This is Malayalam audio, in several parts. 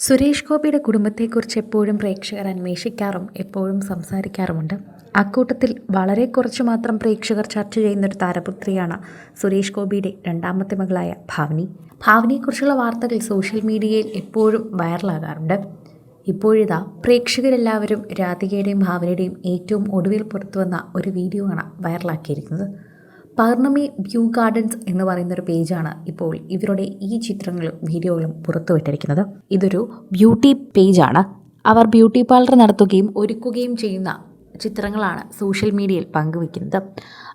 സുരേഷ് ഗോപിയുടെ കുടുംബത്തെക്കുറിച്ച് എപ്പോഴും പ്രേക്ഷകർ അന്വേഷിക്കാറും എപ്പോഴും സംസാരിക്കാറുമുണ്ട്. അക്കൂട്ടത്തിൽ വളരെ കുറച്ച് മാത്രം പ്രേക്ഷകർ ചർച്ച ചെയ്യുന്നൊരു താരപുത്രിയാണ് സുരേഷ് ഗോപിയുടെ രണ്ടാമത്തെ മകളായ ഭാവനി. ഭാവനിയെക്കുറിച്ചുള്ള വാർത്തകൾ സോഷ്യൽ മീഡിയയിൽ എപ്പോഴും വൈറലാകാറുണ്ട്. ഇപ്പോഴിതാ പ്രേക്ഷകരെല്ലാവരും രാധികയുടെയും ഭാവനയുടെയും ഏറ്റവും ഒടുവിൽ പുറത്തുവന്ന ഒരു വീഡിയോ ആണ് വൈറലാക്കിയിരിക്കുന്നത്. പൗർണമി വ്യൂ ഗാർഡൻസ് എന്ന് പറയുന്നൊരു പേജാണ് ഇപ്പോൾ ഇവരുടെ ഈ ചിത്രങ്ങളും വീഡിയോകളും പുറത്തുവിട്ടിരിക്കുന്നത്. ഇതൊരു ബ്യൂട്ടി പേജാണ്. അവർ ബ്യൂട്ടി പാർലർ നടത്തുകയും ഒരുക്കുകയും ചെയ്യുന്ന ചിത്രങ്ങളാണ് സോഷ്യൽ മീഡിയയിൽ പങ്കുവയ്ക്കുന്നത്.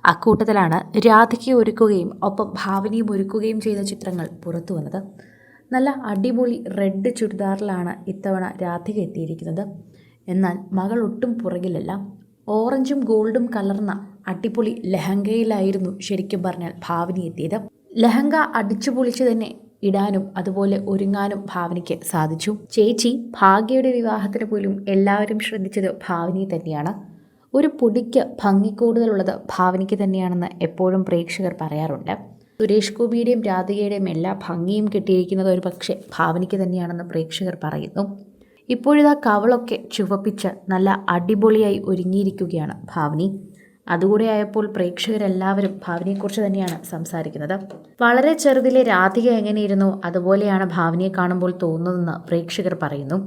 അക്കൂട്ടത്തിലാണ് രാധികയെ ഒരുക്കുകയും ഒപ്പം ഭാവനയും ഒരുക്കുകയും ചെയ്ത ചിത്രങ്ങൾ പുറത്തു വന്നത്. നല്ല അടിപൊളി റെഡ് ചുരിദാറിലാണ് ഇത്തവണ രാധിക എത്തിയിരിക്കുന്നത്. എന്നാൽ മകൾ ഒട്ടും പുറകിലല്ല. ഓറഞ്ചും ഗോൾഡും കലർന്ന അടിപൊളി ലെഹങ്കയിലായിരുന്നു ശരിക്കും പറഞ്ഞാൽ ഭാവനി എത്തിയത്. ലെഹങ്ക അടിച്ചു പൊളിച്ച് തന്നെ ഇടാനും അതുപോലെ ഒരുങ്ങാനും ഭാവനിക്ക് സാധിച്ചു. ചേച്ചി ഭാഗ്യയുടെ വിവാഹത്തിന് പോലും എല്ലാവരും ശ്രദ്ധിച്ചത് ഭാവനിയെ തന്നെയാണ്. ഒരു പൊടിക്ക് ഭംഗി കൂടുതലുള്ളത് ഭാവനിക്ക് തന്നെയാണെന്ന് എപ്പോഴും പ്രേക്ഷകർ പറയാറുണ്ട്. സുരേഷ് ഗോപിയുടെയും രാധികയുടെയും എല്ലാ ഭംഗിയും കിട്ടിയിരിക്കുന്നത് ഒരു പക്ഷേ ഭാവനിക്ക് തന്നെയാണെന്ന് പ്രേക്ഷകർ പറയുന്നു. ഇപ്പോഴിതാ കവളൊക്കെ ചുവപ്പിച്ച് നല്ല അടിപൊളിയായി ഒരുങ്ങിയിരിക്കുകയാണ് ഭാവനി. അതുകൂടെ ആയപ്പോൾ പ്രേക്ഷകരെല്ലാവരും ഭാവനയെക്കുറിച്ച് തന്നെയാണ് സംസാരിക്കുന്നത്. വളരെ ചെറുതിലെ രാധിക എങ്ങനെയിരുന്നോ അതുപോലെയാണ് ഭാവനയെ കാണുമ്പോൾ തോന്നുന്നതെന്ന് പ്രേക്ഷകർ പറയുന്നു.